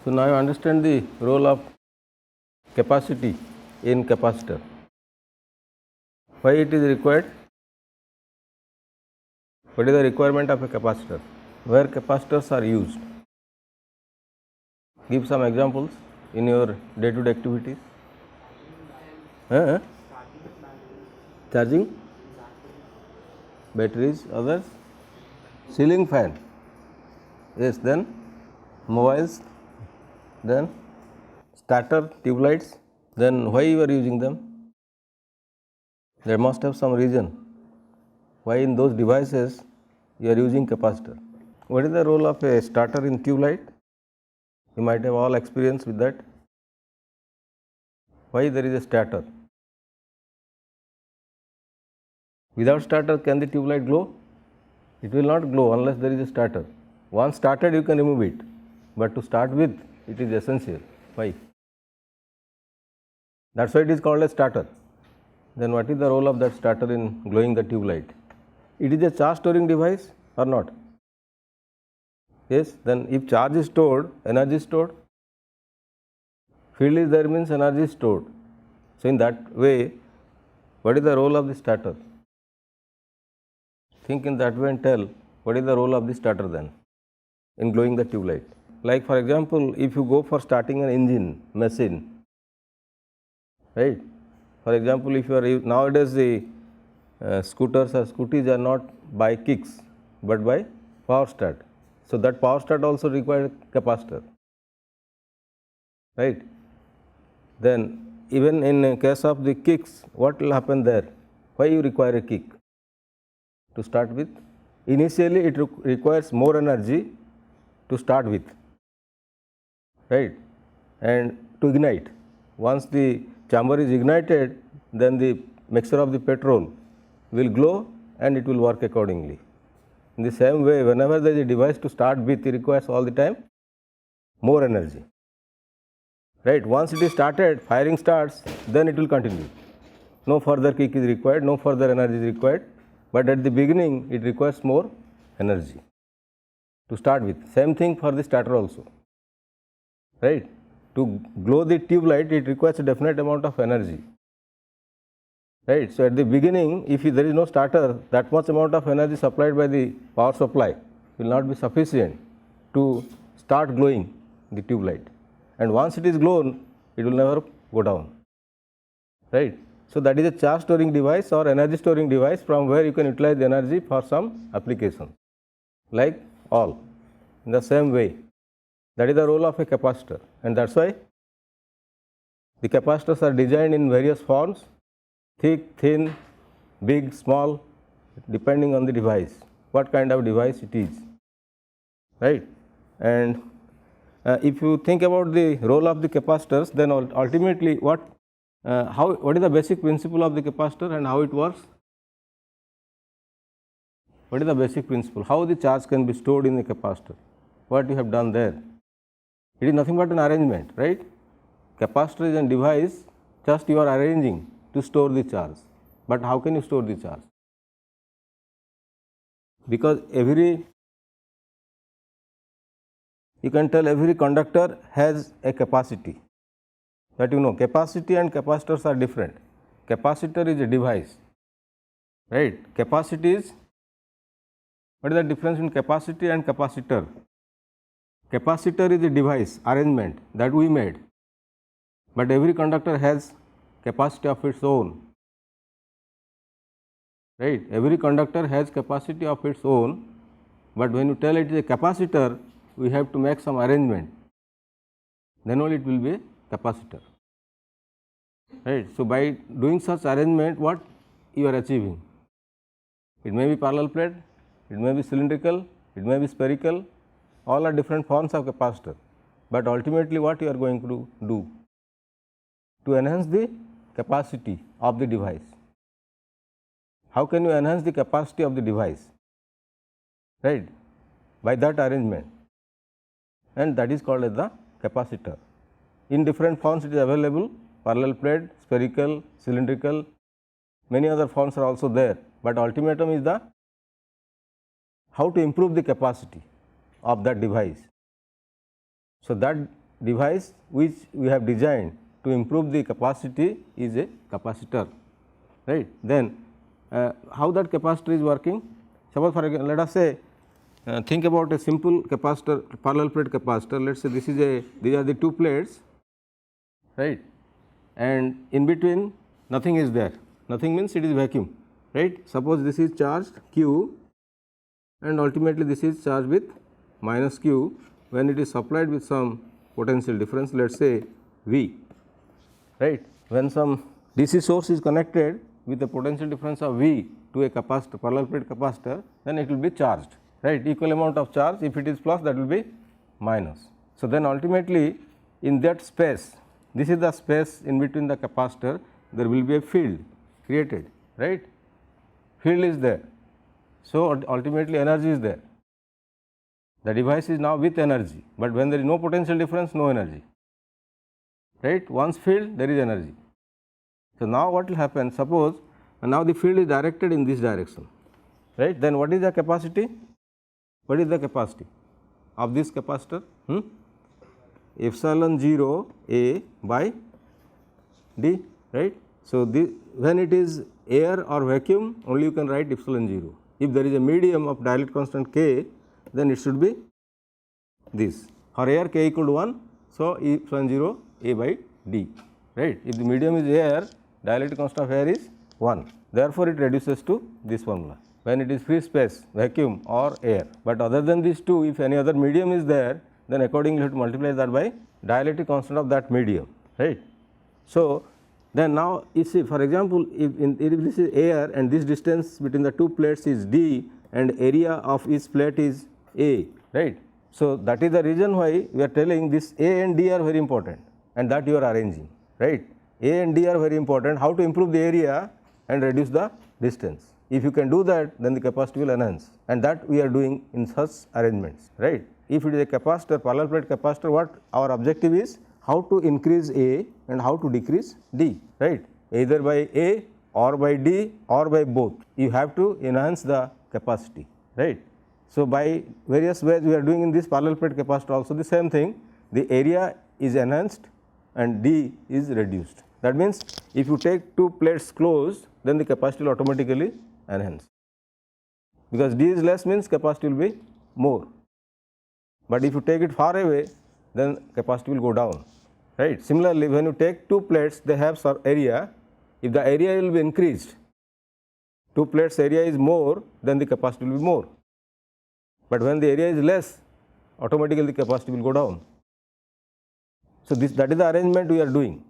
So, now you understand the role of capacity in capacitor. Why it is required? What is the requirement of a capacitor? Where capacitors are used? Give some examples in your day-to-day activities. Charging batteries, others, ceiling fan, yes, then mobiles, then starter, tube lights. Then why you are using them? There must have some reason why in those devices you are using capacitor. What is the role of a starter in tube light? You might have all experience with that. Why there is a starter? Without starter, can the tube light glow? It will not glow unless there is a starter. Once started, you can remove it, but to start with, it is essential. Why? That's why it is called a starter. Then what is the role of that starter in glowing the tube light? It is a charge storing device or not? Yes, then if charge is stored, energy is stored. Field is there means energy is stored. So, in that way, what is the role of the starter? Think in that way and tell what is the role of the starter then in glowing the tube light. Like for example, if you go for starting an engine, machine, right. For example, if you are nowadays the scooters or scooties are not by kicks, but by power start. So, that power start also requires capacitor, right. Then even in case of the kicks, what will happen there? Why you require a kick? To start with, initially it requires more energy to start with, right, and to ignite. Once the chamber is ignited, then the mixture of the petrol will glow and it will work accordingly. In the same way, whenever there is a device to start with, it requires all the time more energy, right. Once it is started, firing starts, then it will continue. No further kick is required, no further energy is required, but at the beginning it requires more energy to start with. Same thing for the starter also, right. To glow the tube light, it requires a definite amount of energy, right. So, at the beginning, if there is no starter, that much amount of energy supplied by the power supply will not be sufficient to start glowing the tube light, and once it is glown, it will never go down, right. So, that is a charge storing device or energy storing device from where you can utilize the energy for some application, like all. In the same way, that is the role of a capacitor, and that is why the capacitors are designed in various forms: thick, thin, big, small, depending on the device, what kind of device it is, right. And if you think about the role of the capacitors, then ultimately what is the basic principle of the capacitor and how it works? What is the basic principle? How the charge can be stored in the capacitor? What you have done there? It is nothing but an arrangement, right? Capacitor is a device, just you are arranging to store the charge. But how can you store the charge? Because you can tell every conductor has a capacity. That you know, capacity and capacitors are different. Capacitor is a device, right? Capacity is, what is the difference in capacity and capacitor? Capacitor is a device, arrangement that we made, but every conductor has capacity of its own, right? Every conductor has capacity of its own, but when you tell it is a capacitor, we have to make some arrangement, then only it will be a capacitor, right. So, by doing such arrangement, what you are achieving? It may be parallel plate, it may be cylindrical, it may be spherical, all are different forms of capacitor, but ultimately what you are going to do? To enhance the capacity of the device. How can you enhance the capacity of the device? Right, by that arrangement, and that is called as the capacitor. In different forms it is available: parallel plate, spherical, cylindrical, many other forms are also there, but ultimatum is the how to improve the capacity of that device. So, that device which we have designed to improve the capacity is a capacitor, right. Then how that capacitor is working? Suppose for example, let us say think about a simple capacitor, parallel plate capacitor. Let us say these are the two plates, right, and in between nothing is there, nothing means it is vacuum, right. Suppose this is charged Q and ultimately this is charged with minus Q when it is supplied with some potential difference, let us say V, right. When some DC source is connected with a potential difference of V to a capacitor, parallel plate capacitor, then it will be charged, right, equal amount of charge. If it is plus, that will be minus. So, then ultimately in that space, this is the space in between the capacitor, there will be a field created, right, field is there. So, ultimately energy is there, the device is now with energy, but when there is no potential difference, no energy, right. Once field, there is energy. So, now what will happen? Suppose now the field is directed in this direction, right. Then what is the capacity? What is the capacity of this capacitor? Epsilon 0 A by D, right. So, when it is air or vacuum, only you can write epsilon 0. If there is a medium of dielectric constant K, then it should be this. For air K equal to 1, so epsilon 0 A by D, right. If the medium is air, dielectric constant of air is 1. Therefore, it reduces to this formula when it is free space, vacuum or air. But other than these two, if any other medium is there, then accordingly you have to multiply that by dielectric constant of that medium, right. So, then now you see, for example, if this is air and this distance between the two plates is D and area of each plate is A, right. So, that is the reason why we are telling this A and D are very important and that you are arranging, right. A and D are very important, how to improve the area and reduce the distance. If you can do that, then the capacity will enhance, and that we are doing in such arrangements, right. If it is a capacitor, parallel plate capacitor, what our objective is? How to increase A and how to decrease D, right, either by A or by D or by both. You have to enhance the capacity, right. So, by various ways we are doing in this parallel plate capacitor also the same thing, the area is enhanced and D is reduced. That means, if you take two plates close, then the capacity will automatically enhance, because D is less means capacity will be more, but if you take it far away, then capacity will go down, right. Similarly, when you take two plates, they have some area, if the area will be increased, two plates area is more, then the capacity will be more, but when the area is less, automatically the capacity will go down. So, that is the arrangement we are doing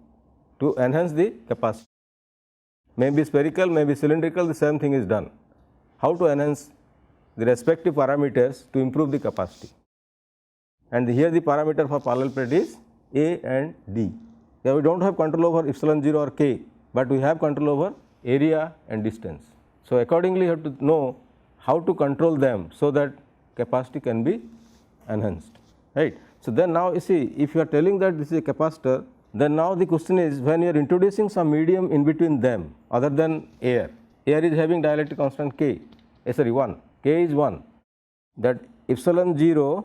to enhance the capacity. Maybe spherical, maybe cylindrical, the same thing is done. How to enhance the respective parameters to improve the capacity. And here the parameter for parallel plate is A and D. Here we do not have control over epsilon 0 or K, but we have control over area and distance. So, accordingly you have to know how to control them so that capacity can be enhanced, right. So, then now you see, if you are telling that this is a capacitor, then now the question is, when you are introducing some medium in between them other than air, air is having dielectric constant K, 1, K is 1, that epsilon 0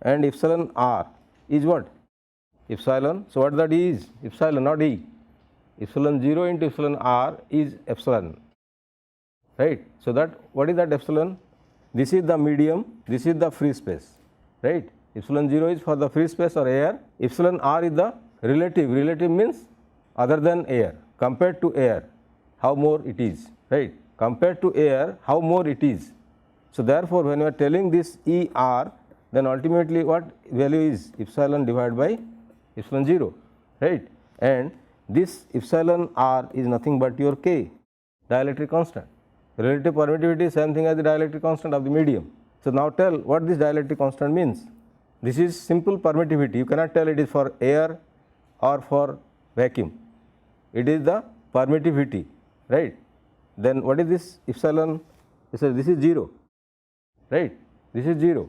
and epsilon r is what? Epsilon. So, what that is? Epsilon, not E. Epsilon 0 into epsilon r is epsilon, right. So, that what is that epsilon? This is the medium, this is the free space, right. Epsilon 0 is for the free space or air, epsilon r is the relative, relative means other than air, compared to air, how more it is, right, compared to air, how more it is. So, therefore, when you are telling this E r, then ultimately what value is? Epsilon divided by epsilon 0, right, and this epsilon r is nothing but your K, dielectric constant. Relative permittivity is same thing as the dielectric constant of the medium. So, now tell what this dielectric constant means. This is simple permittivity, you cannot tell it is for air or for vacuum, it is the permittivity, right. Then what is this epsilon? This is 0, right, this is 0.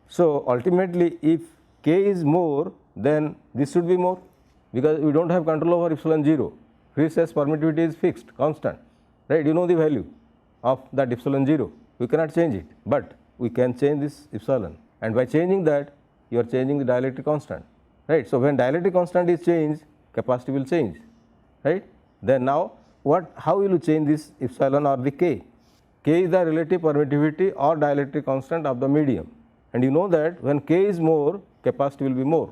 So, ultimately if K is more, then this should be more, because we do not have control over epsilon 0, free space permittivity is fixed, constant, right, you know the value of that epsilon 0, we cannot change it, but we can change this epsilon, and by changing that you are changing the dielectric constant. right. So, when dielectric constant is changed, capacity will change, right. Then now how will you change this epsilon or the K? K is the relative permittivity or dielectric constant of the medium, and you know that when K is more, capacity will be more.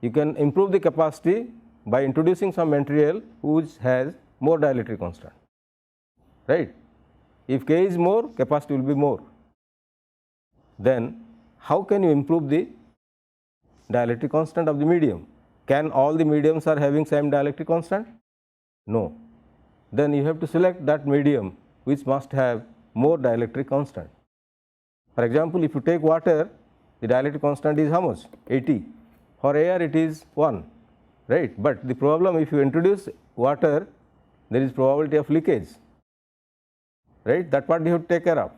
You can improve the capacity by introducing some material which has more dielectric constant, right. If K is more, capacity will be more. Then how can you improve the dielectric constant of the medium? Can all the mediums are having same dielectric constant? No. Then you have to select that medium which must have more dielectric constant. For example, if you take water, the dielectric constant is how much? 80. For air it is 1, right. But the problem, if you introduce water, there is probability of leakage, right. That part you have to take care of.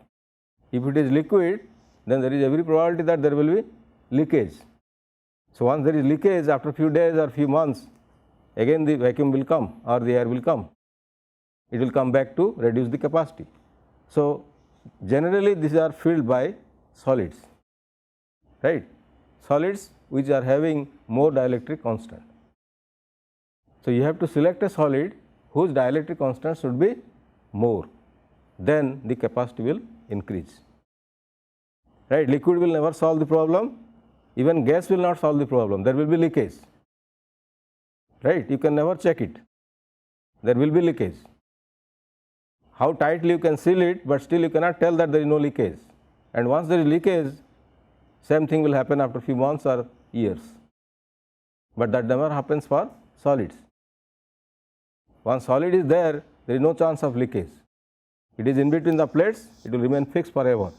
If it is liquid, then there is every probability that there will be leakage. So, once there is leakage, after few days or few months, again the vacuum will come or the air will come. It will come back to reduce the capacity. So, generally these are filled by solids, right. Solids which are having more dielectric constant. So, you have to select a solid whose dielectric constant should be more, then the capacity will increase, right. Liquid will never solve the problem, even gas will not solve the problem, there will be leakage, right. You can never check it, there will be leakage. How tightly you can seal it, but still you cannot tell that there is no leakage, and once there is leakage, same thing will happen after few months or years, but that never happens for solids. Once solid is there is no chance of leakage. It is in between the plates, it will remain fixed forever,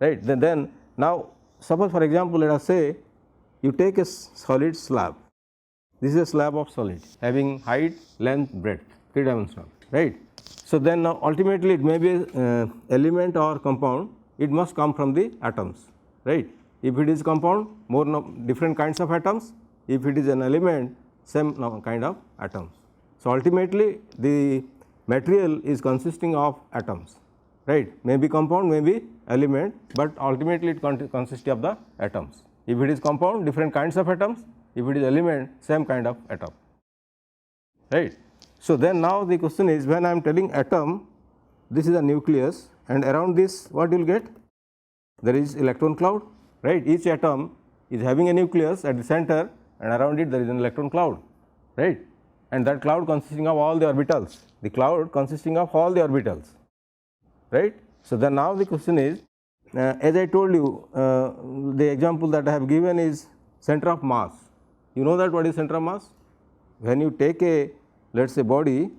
right. Then now suppose for example, let us say you take a solid slab. This is a slab of solid having height, length, breadth, 3 dimensional, right. So, then now ultimately it may be element or compound, it must come from the atoms, right. If it is compound, more different kinds of atoms. If it is an element, same kind of atoms. So, ultimately the material is consisting of atoms, right. Maybe compound, maybe element, but ultimately it consists of the atoms. If it is compound, different kinds of atoms. If it is element, same kind of atom, right. So, then now the question is, when I am telling atom, this is a nucleus, and around this what you will get? There is electron cloud, right. Each atom is having a nucleus at the center, and around it there is an electron cloud, right, and that cloud consisting of all the orbitals, the cloud consisting of all the orbitals, right. So, then now the question is, as I told you, the example that I have given is center of mass. You know that what is center of mass? When you take a, let us say, body,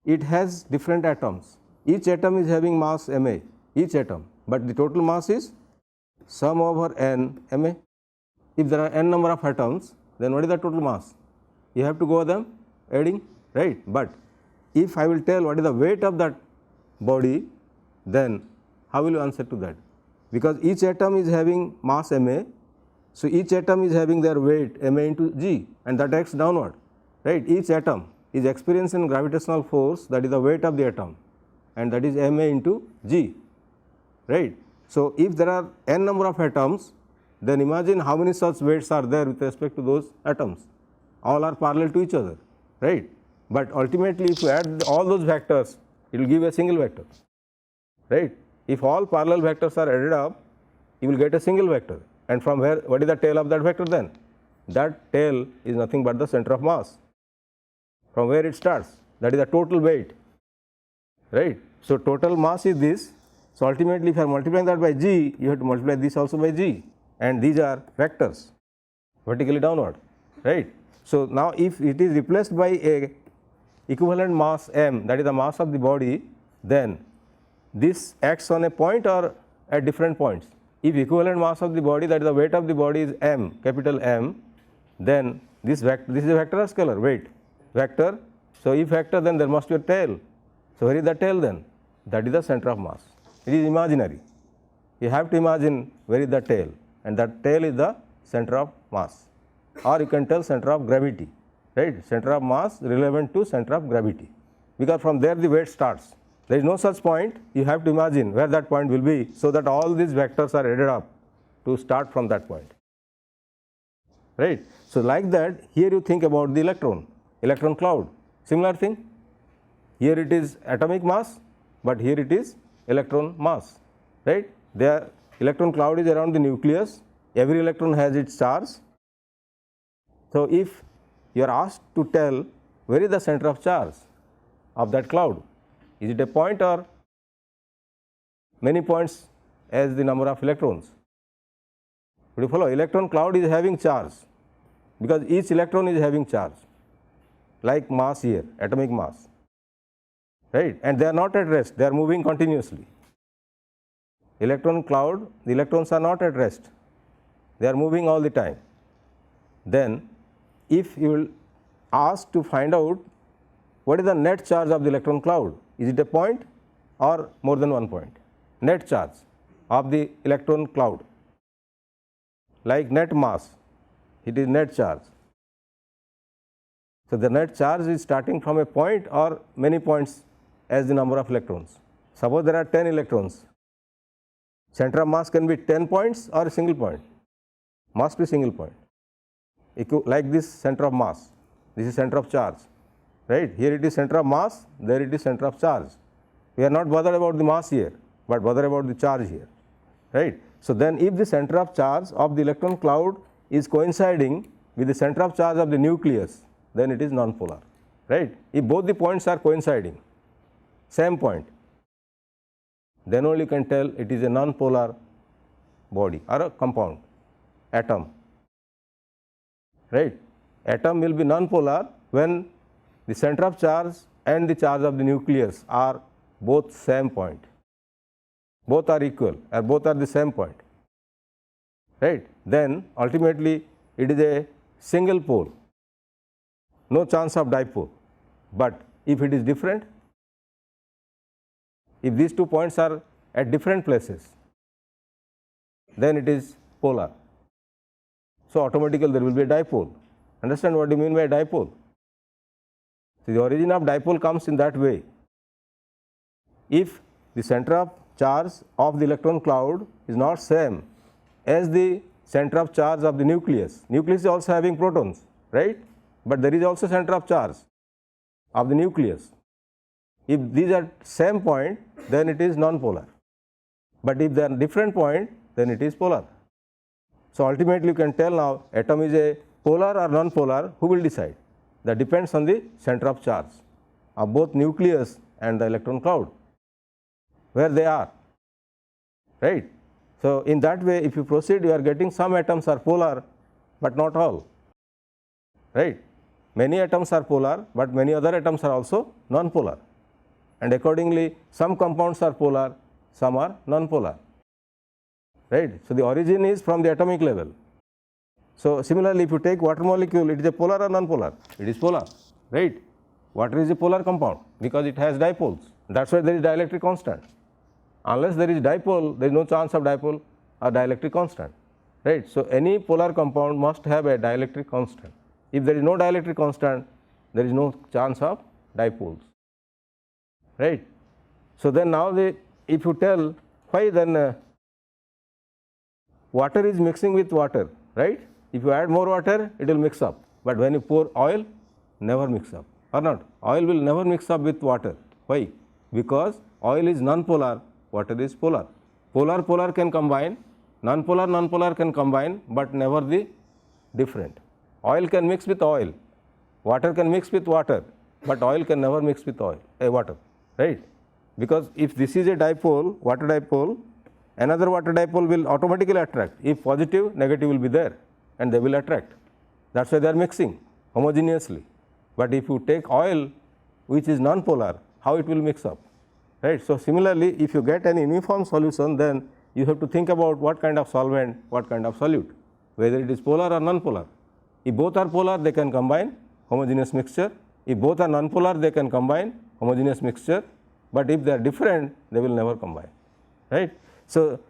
it has different atoms. Each atom is having mass ma, each atom, but the total mass is sum over n ma. If there are n number of atoms, then what is the total mass? You have to go them adding, right. But if I will tell what is the weight of that body, then how will you answer to that? Because each atom is having mass ma, so each atom is having their weight ma into g, and that acts downward, right. Each atom is experiencing gravitational force, that is the weight of the atom, and that is ma into g, right. So, if there are n number of atoms, then imagine how many such weights are there with respect to those atoms, all are parallel to each other, right. But ultimately if you add all those vectors, it will give a single vector, right. If all parallel vectors are added up, you will get a single vector, and from where, what is the tail of that vector then? That tail is nothing but the center of mass, from where it starts, that is the total weight, right. So, total mass is this. So, ultimately if you are multiplying that by g, you have to multiply this also by g, and these are vectors vertically downward, right. So, now if it is replaced by a equivalent mass m, that is the mass of the body, then this acts on a point or at different points. If equivalent mass of the body, that is the weight of the body, is m, capital M, then this is a vector or scalar? Weight, vector. So, if vector, then there must be a tail. So, where is the tail then? That is the center of mass. It is imaginary. You have to imagine where is the tail, and that tail is the center of mass, or you can tell center of gravity, right. Center of mass relevant to center of gravity, because from there the weight starts. There is no such point, you have to imagine where that point will be, so that all these vectors are added up to start from that point. right. So, like that here you think about the electron cloud, similar thing. Here it is atomic mass, but here it is electron mass, right. The electron cloud is around the nucleus, every electron has its charge. So, if you are asked to tell where is the center of charge of that cloud, is it a point or many points as the number of electrons? Would you follow? Electron cloud is having charge, because each electron is having charge, like mass here, atomic mass, right, and they are not at rest, they are moving continuously. Electron cloud, the electrons are not at rest, they are moving all the time. Then if you will ask to find out what is the net charge of the electron cloud, is it a point or more than one point? Net charge of the electron cloud, like net mass, it is net charge. So, the net charge is starting from a point or many points as the number of electrons. Suppose there are 10 electrons, center of mass can be 10 points or a single point, must be single point. Like this center of mass, this is center of charge, right. Here it is center of mass, there it is center of charge. We are not bothered about the mass here, but bothered about the charge here, right. So, then if the center of charge of the electron cloud is coinciding with the center of charge of the nucleus, then it is non-polar, right. If both the points are coinciding, same point, then only you can tell it is a non-polar body or a compound, atom, right. Atom will be non-polar when the center of charge and the charge of the nucleus are both same point, both are equal or both are the same point, right. Then ultimately it is a single pole, no chance of dipole. But if it is different, if these 2 points are at different places, then it is polar. So, automatically there will be a dipole. Understand what you mean by dipole? So, the origin of dipole comes in that way. If the center of charge of the electron cloud is not same as the center of charge of the nucleus, nucleus is also having protons, right, but there is also center of charge of the nucleus. If these are same point, then it is non-polar, but if they are different point, then it is polar. So, ultimately you can tell now atom is a polar or non-polar, who will decide? That depends on the center of charge of both nucleus and the electron cloud, where they are, right. So, in that way if you proceed, you are getting some atoms are polar, but not all, right. Many atoms are polar, but many other atoms are also non-polar, and accordingly some compounds are polar, some are non-polar, right. So, the origin is from the atomic level. So, similarly if you take water molecule, it is a polar or non-polar? It is polar, right. Water is a polar compound because it has dipoles, that is why there is dielectric constant. Unless there is dipole, there is no chance of dipole or dielectric constant, right. So, any polar compound must have a dielectric constant. If there is no dielectric constant, there is no chance of dipoles, right. So, then now if you tell why, then water is mixing with water, right. If you add more water, it will mix up, but when you pour oil, never mix up, or not, oil will never mix up with water. Why? Because oil is non-polar, water is polar. Polar polar can combine, non-polar non-polar can combine, but never the different. Oil can mix with oil, water can mix with water, but oil can never mix with water, right. Because if this is a dipole, water dipole, another water dipole will automatically attract. If positive, negative will be there and they will attract. That is why they are mixing homogeneously. But if you take oil which is non-polar, how it will mix up, right. So, similarly if you get an uniform solution, then you have to think about what kind of solvent, what kind of solute, whether it is polar or non-polar. If both are polar, they can combine homogeneous mixture. If both are non-polar, they can combine homogeneous mixture, but if they are different, they will never combine, right. So,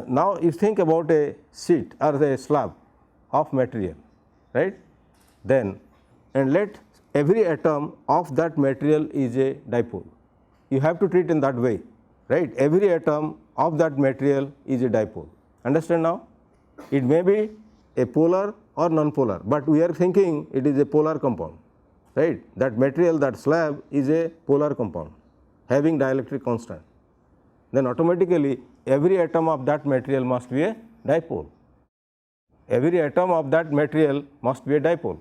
now you think about a sheet or a slab of material, right, then, and let every atom of that material is a dipole. You have to treat in that way, right. Every atom of that material is a dipole. Understand now? It may be a polar or non-polar, but we are thinking it is a polar compound, right. That material, that slab is a polar compound having dielectric constant. Then automatically every atom of that material must be a dipole. Every atom of that material must be a dipole.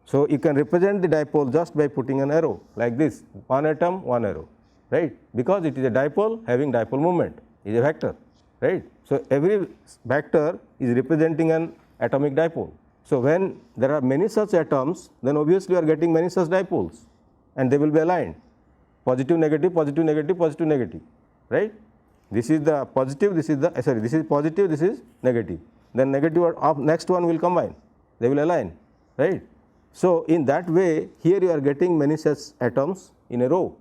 So you can represent the dipole just by putting an arrow like this, one atom, one arrow, right, because it is a dipole having dipole moment, is a vector, right. So every vector is representing an atomic dipole. So when there are many such atoms, then obviously you are getting many such dipoles and they will be aligned, positive, negative, positive, negative, positive, negative, right. This is the positive, this is the this is positive, this is negative, then negative of next one will combine, they will align, right. So in that way here you are getting many such atoms in a row,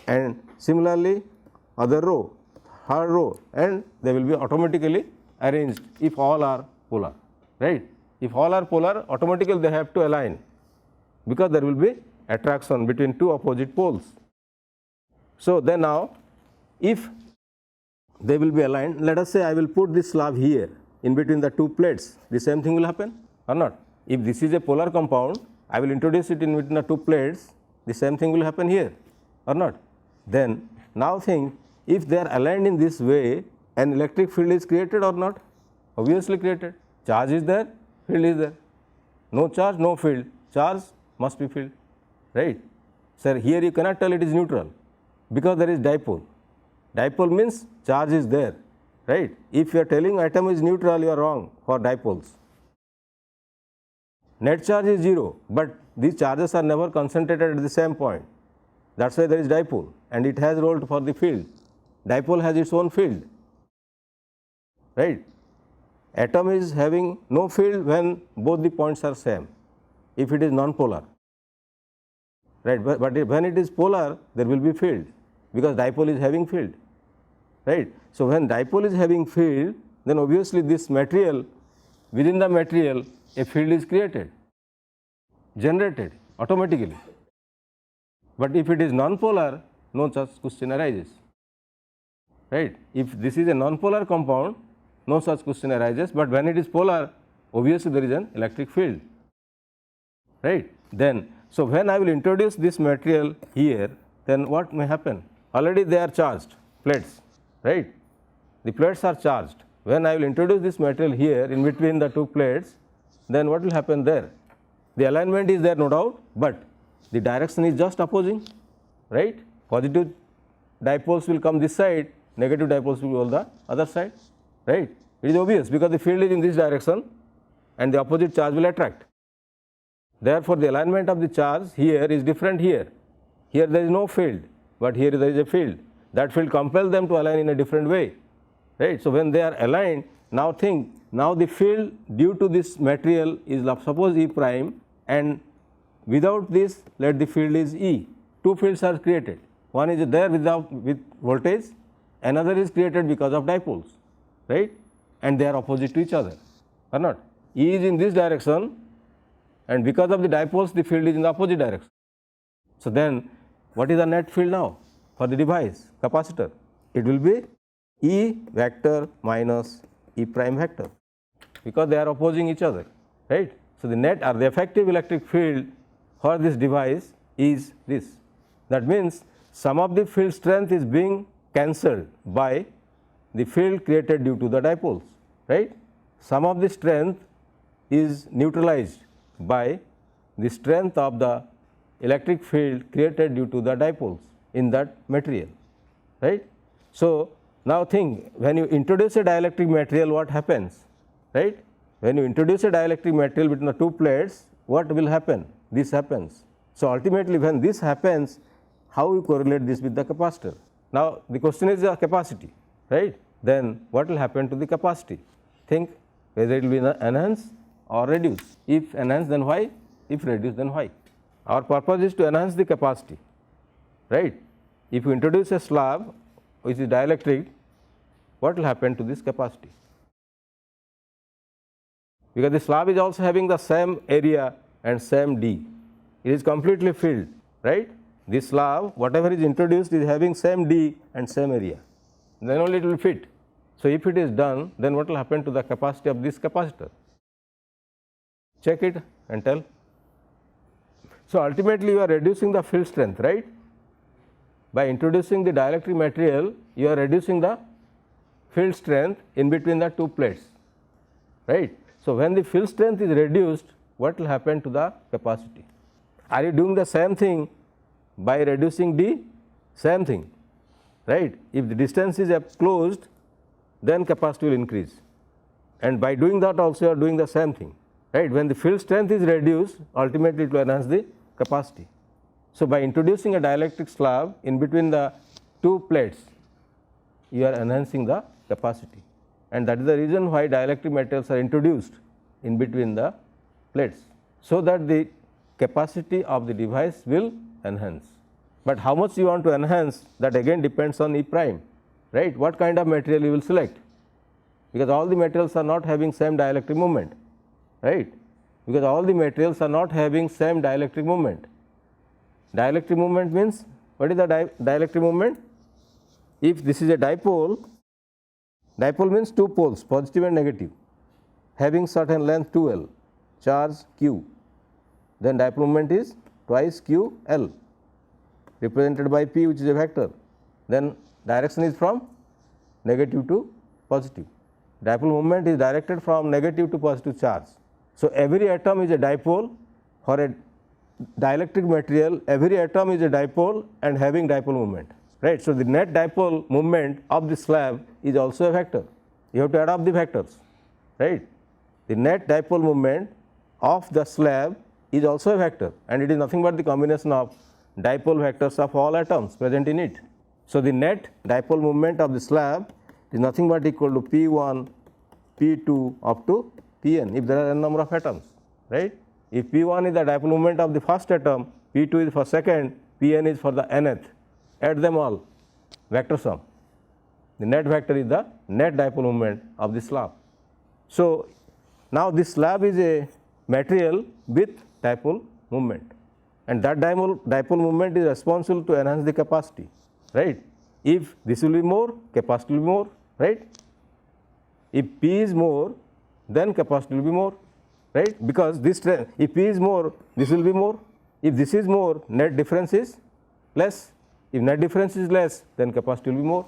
and similarly other row, third row, and they will be automatically arranged if all are polar, right. If all are polar, automatically they have to align because there will be attraction between two opposite poles. So then now if they will be aligned, let us say I will put this slab here in between the two plates, the same thing will happen or not? If this is a polar compound, I will introduce it in between the two plates, the same thing will happen here or not? Then now think, if they are aligned in this way, an electric field is created or not? Obviously created. Charge is there, field is there. No charge, no field, charge must be field, right. Sir, here you cannot tell it is neutral because there is dipole. Dipole means charge is there, right. If you are telling atom is neutral, you are wrong for dipoles. Net charge is 0, but these charges are never concentrated at the same point. That is why there is dipole and it has role for the field. Dipole has its own field, right. Atom is having no field when both the points are same, if it is non-polar, right. But when it is polar, there will be field because dipole is having field, right. So when dipole is having field, then obviously this material, within the material a field is created, generated automatically. But if it is non-polar, no such question arises, right. If this is a non-polar compound, no such question arises, but when it is polar, obviously there is an electric field, right. Then so when I will introduce this material here, then what may happen? Already they are charged plates, right. The plates are charged. When I will introduce this material here in between the two plates, then what will happen there? The alignment is there, no doubt, but the direction is just opposing, right. Positive dipoles will come this side, negative dipoles will go on the other side, right. It is obvious because the field is in this direction and the opposite charge will attract. Therefore, the alignment of the charge here is different here. Here there is no field, but here there is a field. That field compels them to align in a different way, right. So when they are aligned, now think, now the field due to this material is suppose E prime, and without this let the field is E. Two fields are created. One is there with voltage, another is created because of dipoles, right, and they are opposite to each other or not. E is in this direction and because of the dipoles the field is in the opposite direction. So then what is the net field now for the device capacitor? It will be E vector minus E prime vector because they are opposing each other, right. So the net or the effective electric field for this device is this. That means some of the field strength is being cancelled by the field created due to the dipoles, right. Some of the strength is neutralized by the strength of the electric field created due to the dipoles in that material, right. So now think, when you introduce a dielectric material, what happens, right. When you introduce a dielectric material between the two plates, what will happen? This happens. So ultimately when this happens, how you correlate this with the capacitor? Now the question is the capacity, right. Then what will happen to the capacity? Think whether it will be enhance or reduce. If enhance, then why? If reduce, then why? Our purpose is to enhance the capacity, right. If you introduce a slab which is dielectric, what will happen to this capacity? Because the slab is also having the same area and same D. It is completely filled, right. This slab, whatever is introduced, is having same D and same area, then only it will fit. So if it is done, then what will happen to the capacity of this capacitor? Check it and tell. So, ultimately you are reducing the field strength, right. By introducing the dielectric material, you are reducing the field strength in between the two plates, right. So, when the field strength is reduced, what will happen to the capacity? Are you doing the same thing by reducing D? Same thing, right. If the distance is closed, then capacity will increase, and by doing that also you are doing the same thing, right. When the field strength is reduced, ultimately it will enhance the capacity. So, by introducing a dielectric slab in between the two plates, you are enhancing the capacity, and that is the reason why dielectric materials are introduced in between the plates, so that the capacity of the device will enhance. But how much you want to enhance, that again depends on E prime, right. What kind of material you will select, because all the materials are not having same dielectric moment, right, because all the materials are not having same dielectric moment. Dielectric moment means, what is the dielectric moment? If this is a dipole, dipole means two poles, positive and negative, having certain length 2L, charge Q, then dipole moment is twice QL, represented by P, which is a vector. Then direction is from negative to positive. Dipole moment is directed from negative to positive charge. So, every atom is a dipole. For a dielectric material, every atom is a dipole and having dipole moment, right. So, the net dipole moment of the slab is also a vector. You have to add up the vectors, right. The net dipole moment of the slab is also a vector, and it is nothing but the combination of dipole vectors of all atoms present in it. So, the net dipole moment of the slab is nothing but equal to P1, P2 up to Pn if there are n number of atoms, right. If P1 is the dipole moment of the first atom, P2 is for second, Pn is for the nth, add them all, vector sum. The net vector is the net dipole moment of the slab. So, now this slab is a material with dipole moment, and that dipole moment is responsible to enhance the capacity, right. If this will be more, capacity will be more, right. If P is more, then capacity will be more, right, because this if P is more, this will be more. If this is more, net difference is less. If net difference is less, then capacity will be more,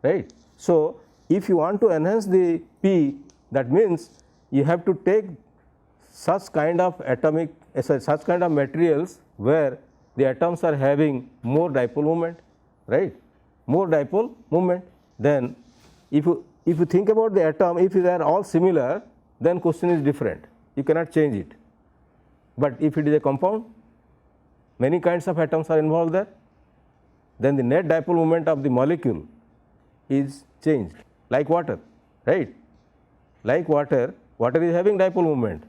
right. So, if you want to enhance the P, that means you have to take such kind of such kind of materials where the atoms are having more dipole moment, right, more dipole moment. Then if you think about the atom, if they are all similar, then question is different, you cannot change it. But if it is a compound, many kinds of atoms are involved there, then the net dipole moment of the molecule is changed, like water, right. Like water, water is having dipole moment,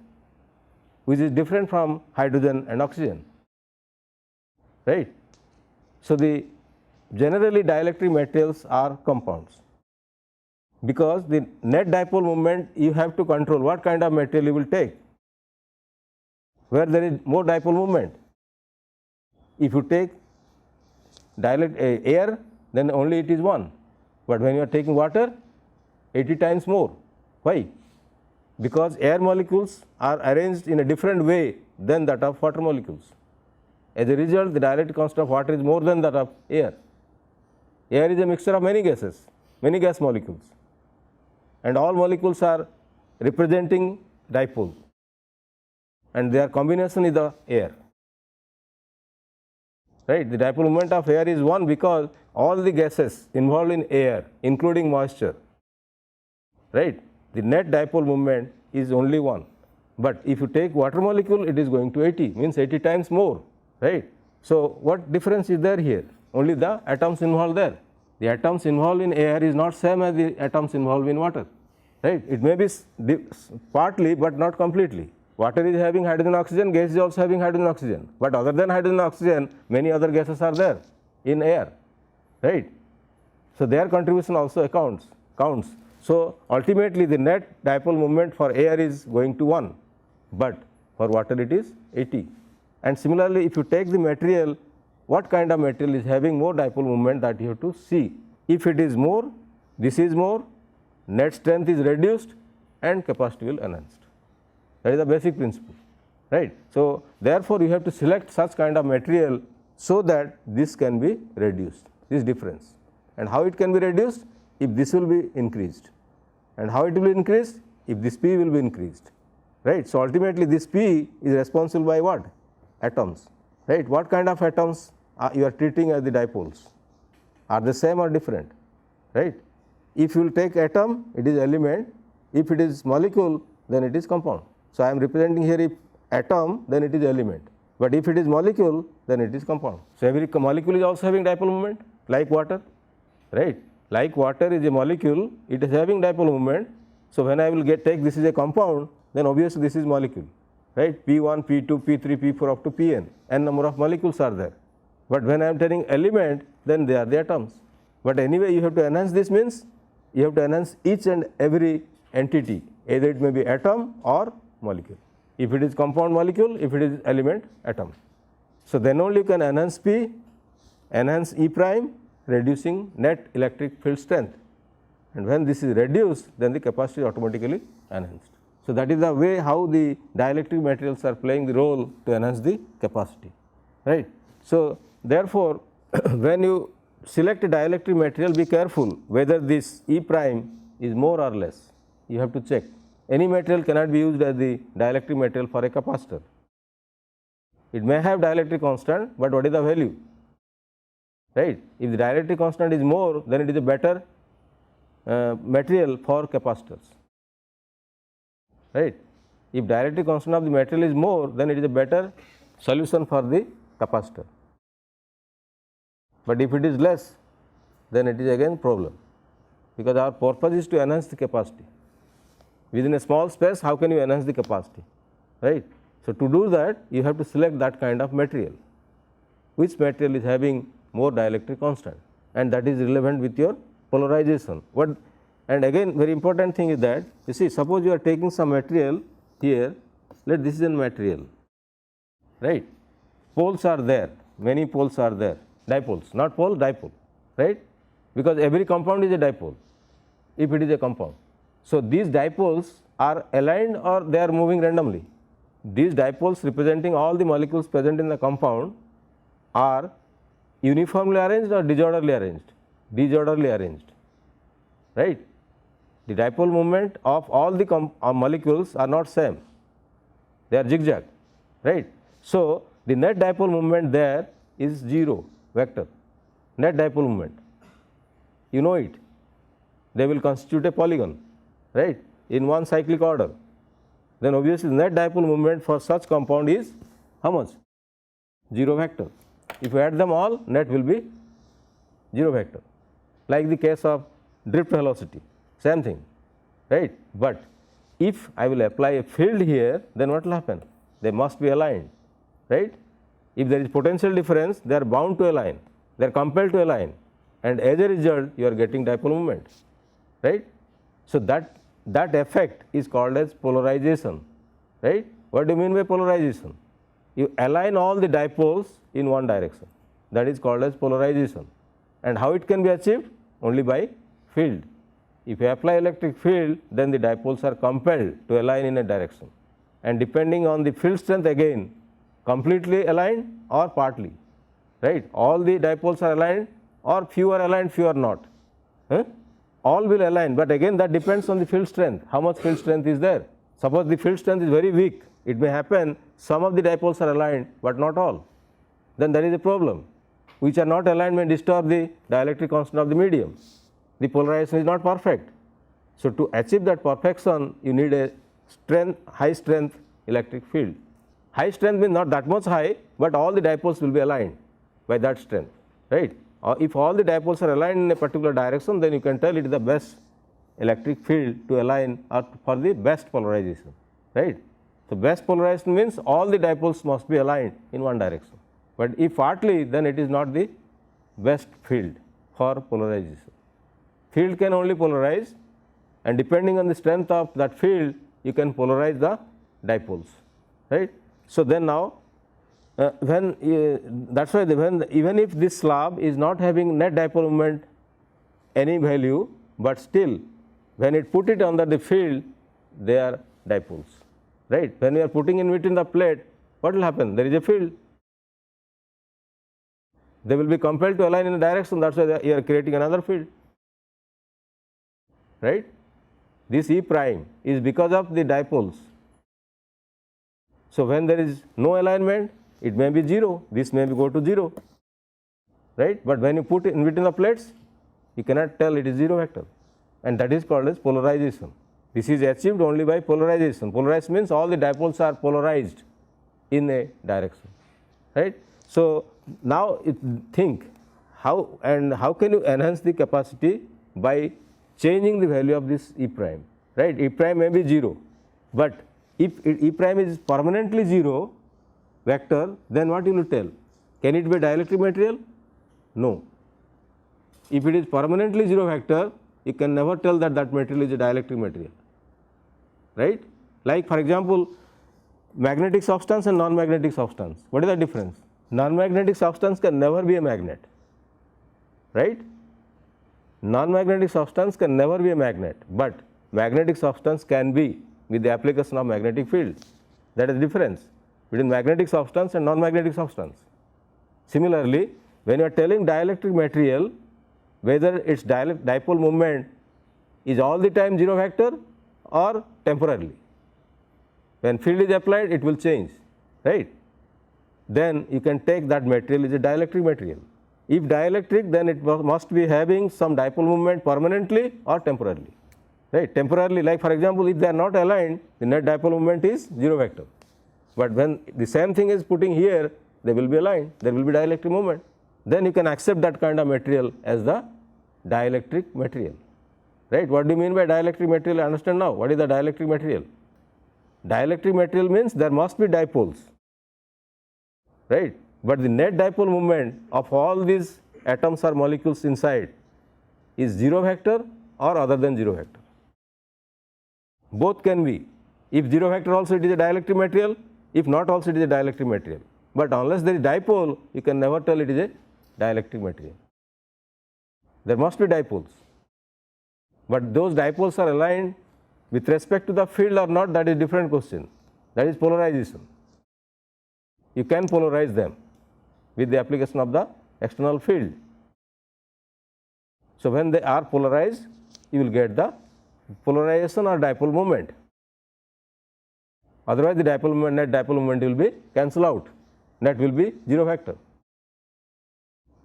which is different from hydrogen and oxygen, right. So, the generally dielectric materials are compounds, because the net dipole moment you have to control what kind of material you will take, where there is more dipole moment. If you take air, then only it is 1, but when you are taking water, 80 times more. Why? Because air molecules are arranged in a different way than that of water molecules. As a result, the dielectric constant of water is more than that of air. Air is a mixture of many gases, many gas molecules, and all molecules are representing dipole, and their combination is the air, right. The dipole moment of air is 1 because all the gases involved in air, including moisture, right. The net dipole moment is only 1, but if you take water molecule, it is going to 80, means 80 times more, right. So, what difference is there here? Only the atoms involved there. The atoms involved in air is not same as the atoms involved in water, right. It may be partly, but not completely. Water is having hydrogen oxygen, gas is also having hydrogen oxygen, but other than hydrogen oxygen, many other gases are there in air, right. So, their contribution also counts. So, ultimately the net dipole moment for air is going to 1, but for water it is 80. And similarly, if you take the material, what kind of material is having more dipole moment, that you have to see. If it is more, this is more, net strength is reduced and capacity will enhanced. That is the basic principle. right. So, therefore, you have to select such kind of material so that this can be reduced, this difference. And how it can be reduced? If this will be increased. And how it will be increased? If this P will be increased, right. So, ultimately this P is responsible by what? Atoms, right. What kind of atoms you are treating as the dipoles? Are they same or different, right. If you will take atom, it is element. If it is molecule, then it is compound. So, I am representing here if atom, then it is element, but if it is molecule, then it is compound. So, every molecule is also having dipole moment like water, right. Like water is a molecule, it is having dipole moment. So, when I will take this is a compound, then obviously this is molecule, right. P1, P2, P3, P4 up to Pn, n number of molecules are there. But when I am telling element, then they are the atoms. But anyway, you have to enhance this, means you have to enhance each and every entity, either it may be atom or molecule. If it is compound molecule, if it is element, atom. So, then only you can enhance P, enhance E prime, reducing net electric field strength, and when this is reduced, then the capacity is automatically enhanced. So, that is the way how the dielectric materials are playing the role to enhance the capacity, right. So, therefore, when you select a dielectric material, be careful whether this E prime is more or less, you have to check. Any material cannot be used as the dielectric material for a capacitor. It may have dielectric constant, but what is the value, right. If the dielectric constant is more, then it is a better material for capacitors, right. If dielectric constant of the material is more, then it is a better solution for the capacitor. But if it is less, then it is again problem, because our purpose is to enhance the capacity. Within a small space, how can you enhance the capacity, right. So, to do that, you have to select that kind of material, which material is having more dielectric constant, and that is relevant with your polarization. And again, very important thing is that, you see, suppose you are taking some material here, let this is a material, right. Poles are there, many poles are there, dipoles, not pole, dipole, right, because every compound is a dipole if it is a compound. So, these dipoles are aligned or they are moving randomly. These dipoles representing all the molecules present in the compound are uniformly arranged or disorderly arranged? Disorderly arranged, right. The dipole moment of all the molecules are not same, they are zigzag, right. So, the net dipole moment there is 0 vector, net dipole moment, you know it, they will constitute a polygon, right, in one cyclic order. Then obviously, net dipole moment for such compound is how much? 0 vector. If you add them all, net will be 0 vector, like the case of drift velocity, same thing, right. But if I will apply a field here, then what will happen? They must be aligned, right. If there is potential difference, they are bound to align, they are compelled to align, and as a result, you are getting dipole moment, right. So, that effect is called as polarization, right. What do you mean by polarization? You align all the dipoles in one direction, that is called as polarization. And how it can be achieved? Only by field. If you apply electric field, then the dipoles are compelled to align in a direction, and depending on the field strength, again completely aligned or partly, right. All the dipoles are aligned or few are aligned, few are not, all will align, but again that depends on the field strength, how much field strength is there. Suppose the field strength is very weak, it may happen some of the dipoles are aligned, but not all, then there is a problem. Which are not aligned may disturb the dielectric constant of the medium, the polarization is not perfect. So, to achieve that perfection, you need a high strength electric field. High strength means not that much high, but all the dipoles will be aligned by that strength, right. Or if all the dipoles are aligned in a particular direction, then you can tell it is the best electric field to align or for the best polarization, right. So, best polarization means all the dipoles must be aligned in one direction, but if partly, then it is not the best field for polarization. Field can only polarize, and depending on the strength of that field, you can polarize the dipoles, right. So, then now that is why even if this slab is not having net dipole moment any value, but still when it put it under the field, they are dipoles, right? When you are putting in between the plate, what will happen? There is a field. They will be compelled to align in a direction, that is why you are creating another field, right? This E prime is because of the dipoles. So, when there is no alignment, it may be 0, this may go to 0, right? But when you put in between the plates, you cannot tell it is 0 vector, and that is called as polarization. This is achieved only by polarization. Polarized means all the dipoles are polarized in a direction, right? So, now think how can you enhance the capacity by changing the value of this E prime, right? E prime may be 0, but if E prime is permanently 0 vector, then what you will tell? Can it be a dielectric material? No. If it is permanently 0 vector, you can never tell that that material is a dielectric material, right? Like for example, magnetic substance and non-magnetic substance. What is the difference? Non-magnetic substance can never be a magnet, right? Non-magnetic substance can never be a magnet, but magnetic substance can be with the application of magnetic field. That is the difference between magnetic substance and non-magnetic substance. Similarly, when you are telling dielectric material, whether its dipole moment is all the time 0 vector or temporarily. When field is applied, it will change, right? Then you can take that material is a dielectric material. If dielectric, then it must be having some dipole moment permanently or temporarily, right? Temporarily, like for example, if they are not aligned, the net dipole moment is 0 vector. But when the same thing is putting here, they will be aligned, there will be dielectric moment. Then you can accept that kind of material as the dielectric material, right? What do you mean by dielectric material? Understand now, what is the dielectric material? Dielectric material means there must be dipoles, right? But the net dipole moment of all these atoms or molecules inside is 0 vector or other than 0 vector. Both can be. If 0 vector also it is a dielectric material, if not also it is a dielectric material. But unless there is dipole, you can never tell it is a dielectric material. There must be dipoles, but those dipoles are aligned with respect to the field or not, that is different question. That is polarization. You can polarize them with the application of the external field. So, when they are polarized, you will get the polarization or dipole moment. Otherwise, the dipole moment, net dipole moment will be cancelled out. Net will be 0 vector,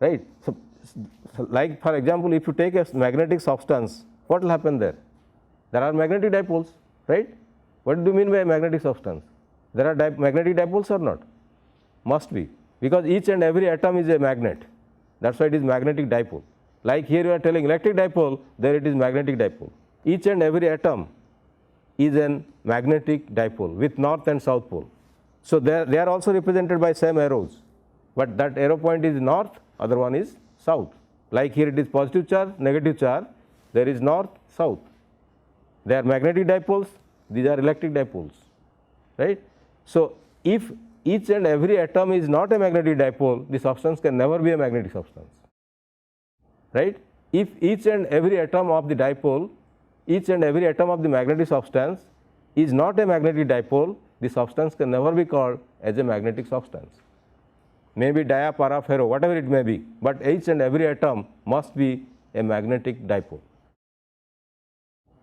right? So, like for example, if you take a magnetic substance, what will happen there? There are magnetic dipoles, right? What do you mean by magnetic substance? There are magnetic dipoles or not? Must be, because each and every atom is a magnet. That is why it is magnetic dipole. Like here you are telling electric dipole, there it is magnetic dipole. Each and every atom is a magnetic dipole with north and south pole. So, they are also represented by same arrows, but that arrow point is north, other one is south. Like here it is positive charge, negative charge, there is north, south. They are magnetic dipoles, these are electric dipoles, right? So, if each and every atom is not a magnetic dipole, the substance can never be a magnetic substance, right? If each and every atom of the dipole, each and every atom of the magnetic substance is not a magnetic dipole, the substance can never be called as a magnetic substance. Maybe dia, para, ferro, whatever it may be, but each and every atom must be a magnetic dipole.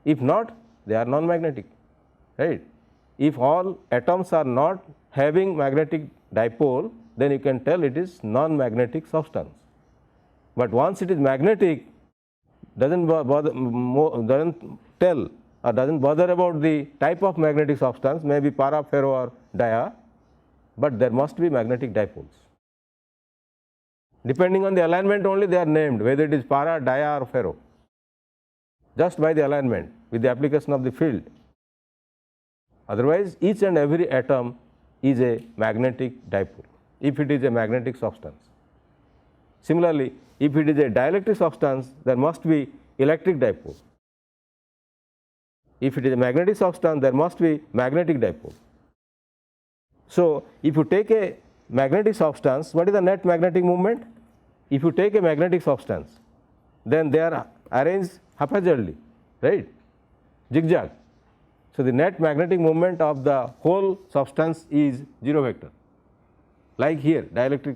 If not, they are non-magnetic, right? If all atoms are not having magnetic dipole, then you can tell it is non-magnetic substance. But once it is magnetic, doesn't tell or doesn't bother about the type of magnetic substance, maybe para, ferro or dia, but there must be magnetic dipoles. Depending on the alignment only they are named, whether it is para, dia or ferro, just by the alignment with the application of the field. Otherwise, each and every atom is a magnetic dipole, if it is a magnetic substance. Similarly, if it is a dielectric substance, there must be electric dipole. If it is a magnetic substance, there must be magnetic dipole. So, if you take a magnetic substance, what is the net magnetic moment? If you take a magnetic substance, then they are arranged haphazardly, right? Zigzag. So, the net magnetic moment of the whole substance is 0 vector, like here dielectric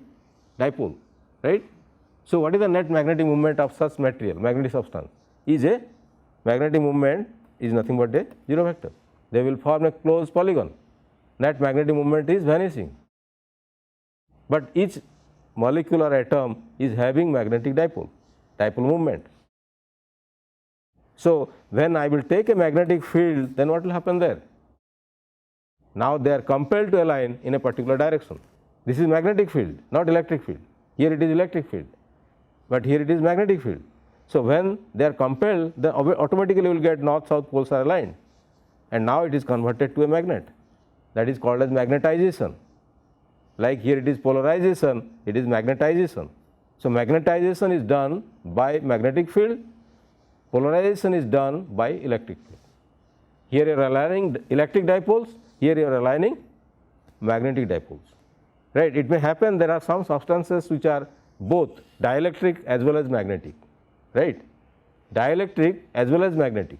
dipole, right. So, what is the net magnetic moment of such material, magnetic substance? Is a magnetic moment is nothing but a 0 vector. They will form a closed polygon. Net magnetic moment is vanishing, but each molecule or atom is having magnetic dipole moment. So, when I will take a magnetic field, then what will happen there? Now, they are compelled to align in a particular direction. This is magnetic field, not electric field. Here it is electric field, but here it is magnetic field. So, when they are compelled, then automatically you will get north south poles are aligned, and now it is converted to a magnet. That is called as magnetization. Like here it is polarization, it is magnetization. So, magnetization is done by magnetic field, polarization is done by electric field. Here you are aligning electric dipoles, here you are aligning magnetic dipoles, right. It may happen there are some substances which are both dielectric as well as magnetic, right, dielectric as well as magnetic.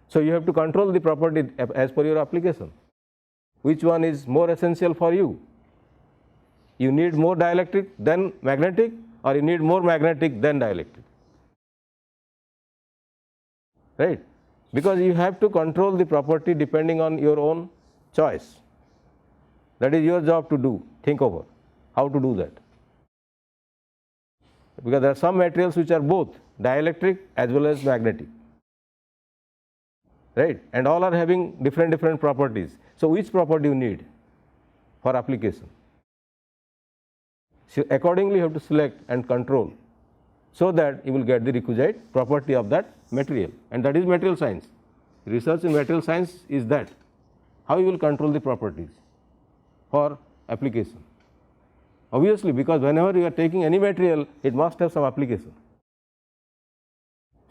So, you have to control the property as per your application. Which one is more essential for you? You need more dielectric than magnetic, or you need more magnetic than dielectric, right, because you have to control the property depending on your own choice. That is your job to do, think over how to do that, because there are some materials which are both dielectric as well as magnetic, right, and all are having different properties. So, which property you need for application? So, accordingly you have to select and control, so that you will get the requisite property of that material, and that is material science. Research in material science is that how you will control the properties for application. Obviously, because whenever you are taking any material, it must have some application.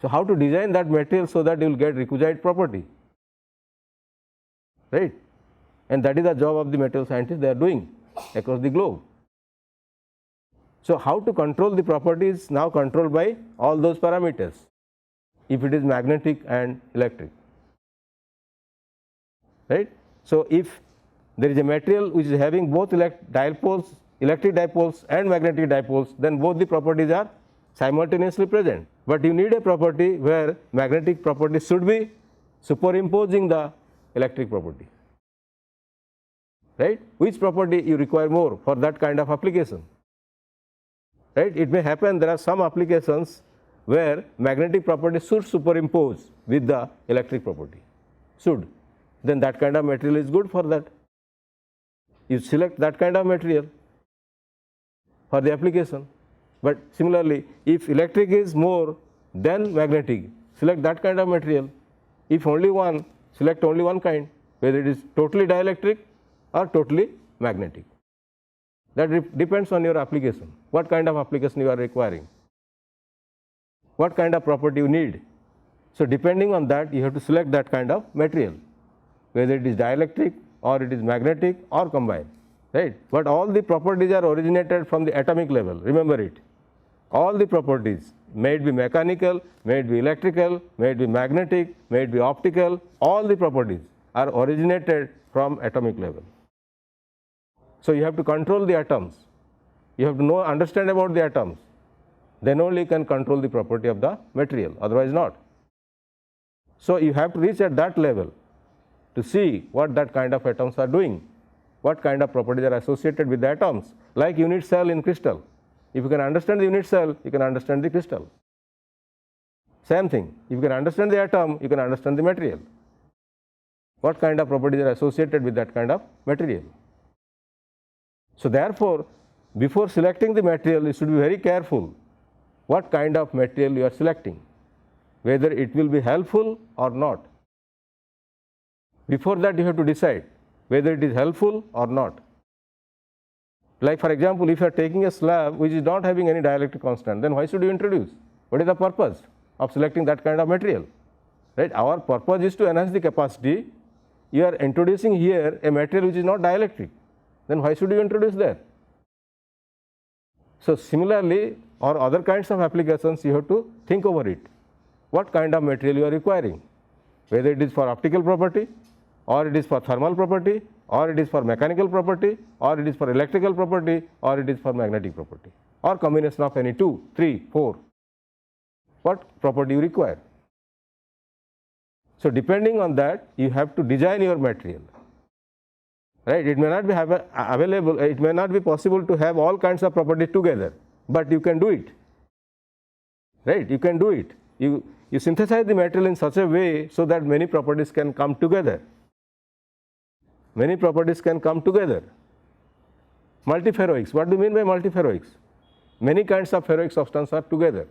So, how to design that material so that you will get requisite property, right, and that is the job of the material scientists, they are doing across the globe. So, how to control the properties now controlled by all those parameters, if it is magnetic and electric, right. So, if there is a material which is having both electric dipoles and magnetic dipoles, then both the properties are simultaneously present, but you need a property where magnetic property should be superimposing the electric property, right. Which property you require more for that kind of application, right. It may happen there are some applications where magnetic property should superimpose with the electric property, should, then that kind of material is good for that. You select that kind of material for the application. But similarly, if electric is more than magnetic, select that kind of material. If only one, select only one kind, whether it is totally dielectric or totally magnetic. That depends on your application, what kind of application you are requiring, what kind of property you need. So, depending on that, you have to select that kind of material, whether it is dielectric or it is magnetic or combined, right. But all the properties are originated from the atomic level, remember it. All the properties, may it be mechanical, may it be electrical, may it be magnetic, may it be optical, all the properties are originated from atomic level. So, you have to control the atoms, you have to understand about the atoms, then only you can control the property of the material, otherwise not. So, you have to reach at that level to see what that kind of atoms are doing, what kind of properties are associated with the atoms, like unit cell in crystal. If you can understand the unit cell, you can understand the crystal. Same thing, if you can understand the atom, you can understand the material, what kind of properties are associated with that kind of material. So, therefore, before selecting the material, you should be very careful what kind of material you are selecting, whether it will be helpful or not. Before that, you have to decide whether it is helpful or not. Like for example, if you are taking a slab which is not having any dielectric constant, then why should you introduce? What is the purpose of selecting that kind of material? Right? Our purpose is to enhance the capacity. You are introducing here a material which is not dielectric, then why should you introduce there? So, similarly, or other kinds of applications, you have to think over it. What kind of material you are requiring, whether it is for optical property, or it is for thermal property, or it is for mechanical property, or it is for electrical property, or it is for magnetic property, or combination of any 2, 3, 4, what property you require. So, depending on that you have to design your material, right. It may not be available, it may not be possible to have all kinds of properties together, but you can do it, right. You can do it. You synthesize the material in such a way so that many properties can come together. Many properties can come together. Multiferroics, what do you mean by multiferroics? Many kinds of ferroic substances are together.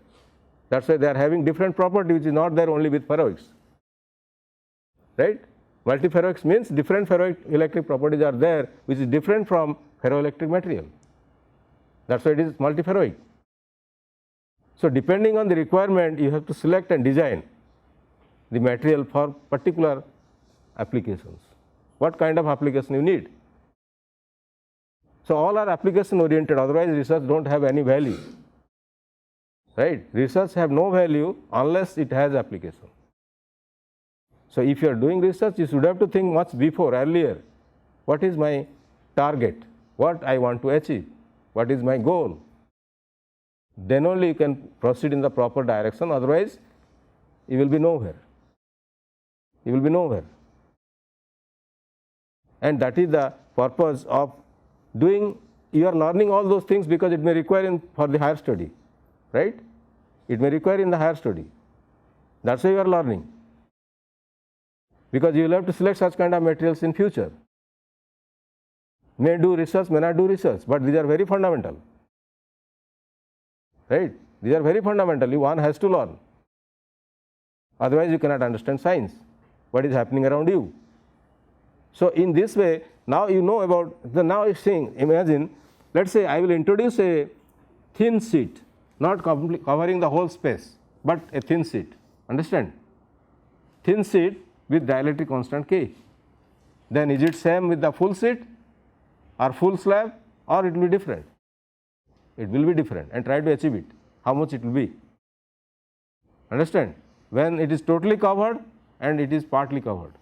That is why they are having different property which is not there only with ferroics, right. Multiferroics means different ferroelectric properties are there which is different from ferroelectric material. That is why it is multiferroic. So, depending on the requirement you have to select and design the material for particular applications. What kind of application you need? So, all are application oriented, otherwise research do not have any value, right. Research have no value unless it has application. So, if you are doing research you should have to think much before, earlier, what is my target, what I want to achieve, what is my goal. Then only you can proceed in the proper direction, otherwise you will be nowhere, you will be nowhere. And that is the purpose of doing, you are learning all those things because it may require for the higher study, right. It may require in the higher study, that is why you are learning, because you will have to select such kind of materials in future. May do research, may not do research, but these are very fundamental, right. These are very fundamental, one has to learn, otherwise you cannot understand science, what is happening around you. So, in this way now you know about the, now you think, imagine, let us say I will introduce a thin sheet, not covering the whole space, but a thin sheet, understand, thin sheet with dielectric constant K. Then is it same with the full sheet or full slab, or it will be different? It will be different, and try to achieve it, how much it will be, understand, when it is totally covered and it is partly covered.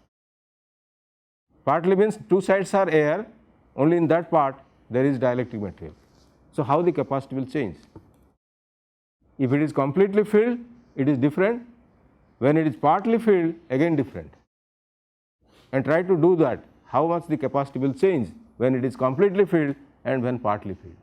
Partly means two sides are air, only in that part there is dielectric material. So, how the capacity will change? If it is completely filled, it is different, when it is partly filled, again different, and try to do that, how much the capacity will change when it is completely filled and when partly filled.